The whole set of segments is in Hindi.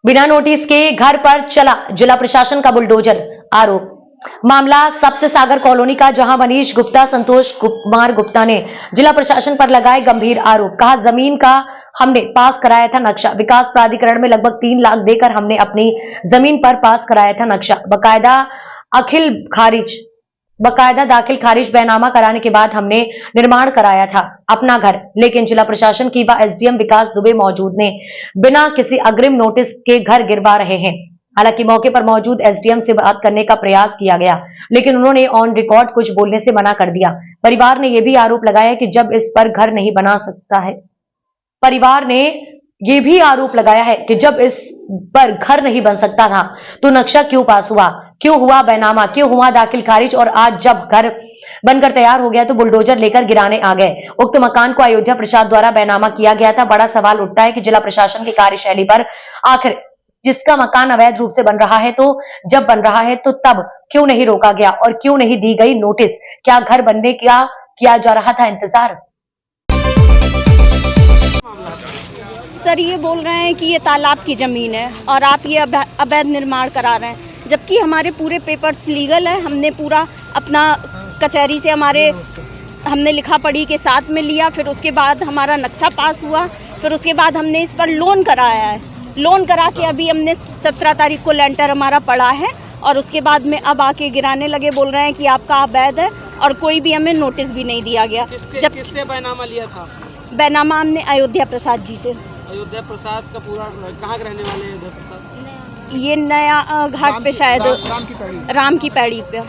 बिना नोटिस के घर पर चला जिला प्रशासन का बुलडोजर। आरोप मामला सप्त सागर कॉलोनी का, जहां मनीष गुप्ता संतोष कुमार गुप्ता ने जिला प्रशासन पर लगाए गंभीर आरोप। कहा, जमीन का हमने पास कराया था नक्शा, विकास प्राधिकरण में लगभग 3 लाख देकर हमने अपनी जमीन पर पास कराया था नक्शा, बकायदा दाखिल खारिज बैनामा कराने के बाद हमने निर्माण कराया था अपना घर। लेकिन जिला प्रशासन की व एसडीएम विकास दुबे मौजूद ने बिना किसी अग्रिम नोटिस के घर गिरवा रहे हैं। हालांकि मौके पर मौजूद एसडीएम से बात करने का प्रयास किया गया, लेकिन उन्होंने ऑन रिकॉर्ड कुछ बोलने से मना कर दिया। परिवार ने यह भी आरोप लगाया कि जब इस पर घर नहीं बना सकता है, परिवार ने यह भी आरोप लगाया है कि जब इस पर घर नहीं बन सकता था तो नक्शा क्यों पास हुआ, क्यों हुआ बैनामा, क्यों हुआ दाखिल खारिज, और आज जब घर बनकर तैयार हो गया तो बुलडोजर लेकर गिराने आ गए। उक्त मकान को अयोध्या प्रसाद द्वारा बैनामा किया गया था। बड़ा सवाल उठता है कि जिला प्रशासन की कार्यशैली पर, आखिर जिसका मकान अवैध रूप से बन रहा है तो जब बन रहा है तो तब क्यों नहीं रोका गया और क्यों नहीं दी गई नोटिस? क्या घर बनने का किया जा रहा था इंतजार? सर, ये बोल रहे हैं कि ये तालाब की ज़मीन है और आप ये अवैध निर्माण करा रहे हैं, जबकि हमारे पूरे पेपर्स लीगल है। हमने पूरा अपना कचहरी से हमने लिखा पढ़ी के साथ में लिया, फिर उसके बाद हमारा नक्शा पास हुआ, फिर उसके बाद हमने इस पर लोन कराया है। लोन करा के अभी हमने 17 तारीख को लेंटर हमारा पड़ा है और उसके बाद में अब आके गिराने लगे, बोल रहे हैं कि आपका अवैध है और कोई भी हमें नोटिस भी नहीं दिया गया। किससे बैनामा लिया था? बैनामा हमने अयोध्या प्रसाद जी से। अयोध्या प्रसाद का पूरा कहाँ के रहने वाले हैं? अयोध्या प्रसाद ये नया घाट पे, शायद राम की पैड़ी पे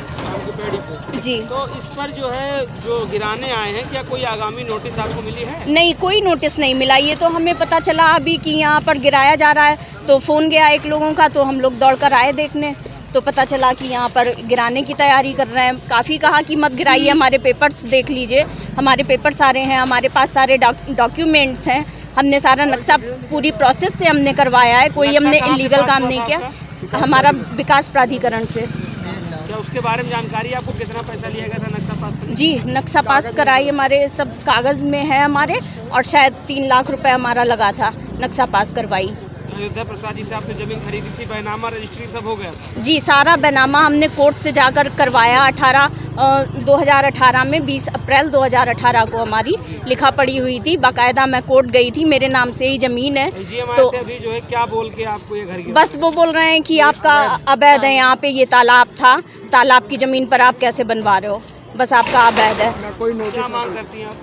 जी। तो इस पर जो है जो गिराने आए हैं, क्या कोई आगामी नोटिस आपको मिली है? नहीं, कोई नोटिस नहीं मिला। ये तो हमें पता चला अभी कि यहाँ पर गिराया जा रहा है, तो फ़ोन गया एक लोगों का, तो हम लोग दौड़ कर आए देखने, तो पता चला कि यहाँ पर गिराने की तैयारी कर रहे हैं। काफ़ी कहा कि मत गिराइए, हमारे पेपर्स देख लीजिए, हमारे पेपर्स सारे हैं, हमारे पास सारे डॉक्यूमेंट्स हैं, हमने सारा नक्शा पूरी प्रोसेस से हमने करवाया है, कोई हमने इलीगल काम नहीं किया। हमारा विकास प्राधिकरण से। क्या उसके बारे में जानकारी? आपको कितना पैसा लिया गया था नक्शा पास करने? जी, नक्शा पास कराई, हमारे सब कागज़ में है हमारे, और शायद 3 लाख रुपए हमारा लगा था नक्शा पास करवाई। अयोध्या प्रसाद जी से आपने जमीन खरीदी थी, बैनामा रजिस्ट्री सब हो गया? जी, सारा बैनामा हमने कोर्ट से जाकर करवाया। 2018 में 20 अप्रैल 2018 को हमारी लिखा पड़ी हुई थी, बाकायदा मैं कोर्ट गई थी, मेरे नाम से ही ज़मीन है। तो अभी जो है क्या बोल के आपको ये घर बस वो बोल रहे हैं कि आपका अवैध है, यहाँ पे ये तालाब था, तालाब की ज़मीन पर आप कैसे बनवा रहे हो, बस आपका अवैध है। क्या मांग करती हैं आप?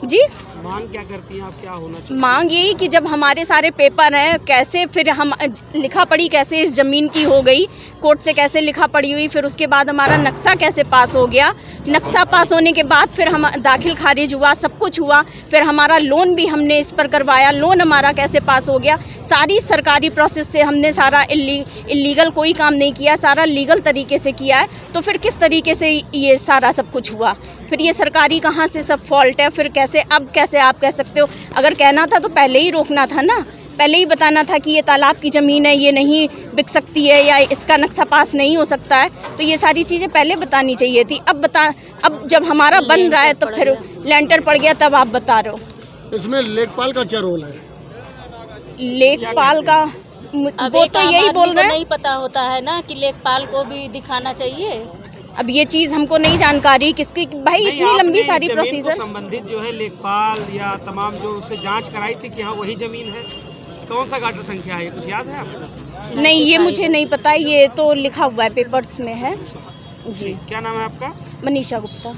जी, मांग क्या करती हैं आप? क्या होना चाहिए? मांग यही कि जब हमारे सारे पेपर हैं, कैसे फिर हम लिखा पढ़ी कैसे इस ज़मीन की हो गई, कोर्ट से कैसे लिखा पढ़ी हुई, फिर उसके बाद हमारा नक्शा कैसे पास हो गया, नक्शा पास होने के बाद फिर हम दाखिल खारिज हुआ, सब कुछ हुआ, फिर हमारा लोन भी हमने इस पर करवाया, लोन हमारा कैसे पास हो गया। सारी सरकारी प्रोसेस से हमने सारा इलीगल कोई काम नहीं किया, सारा लीगल तरीके से किया है, तो फिर किस तरीके से ये सारा सब कुछ हुआ? फिर ये सरकारी कहाँ से सब फॉल्ट है? फिर कैसे आप कह सकते हो? अगर कहना था तो पहले ही रोकना था ना, पहले ही बताना था कि ये तालाब की ज़मीन है, ये नहीं बिक सकती है या इसका नक्शा पास नहीं हो सकता है, तो ये सारी चीज़ें पहले बतानी चाहिए थी। अब जब हमारा बन रहा है तो फिर लेंटर पड़ गया, तब आप बता रहे हो। इसमें लेखपाल का क्या रोल है? लेखपाल का वो तो यही बोल रहे हैं, नहीं पता होता है ना कि लेखपाल को भी दिखाना चाहिए। अब ये चीज़ हमको नहीं जानकारी किसकी, भाई इतनी लंबी सारी प्रोसीजर। संबंधित जो है लेखपाल या तमाम जो उससे जांच कराई थी कि हाँ वही जमीन है, कौन सा गाटर संख्या है, कुछ याद है आपको? नहीं, ये मुझे नहीं पता, ये तो लिखा हुआ है पेपर्स में है जी। क्या नाम है आपका? मनीषा गुप्ता।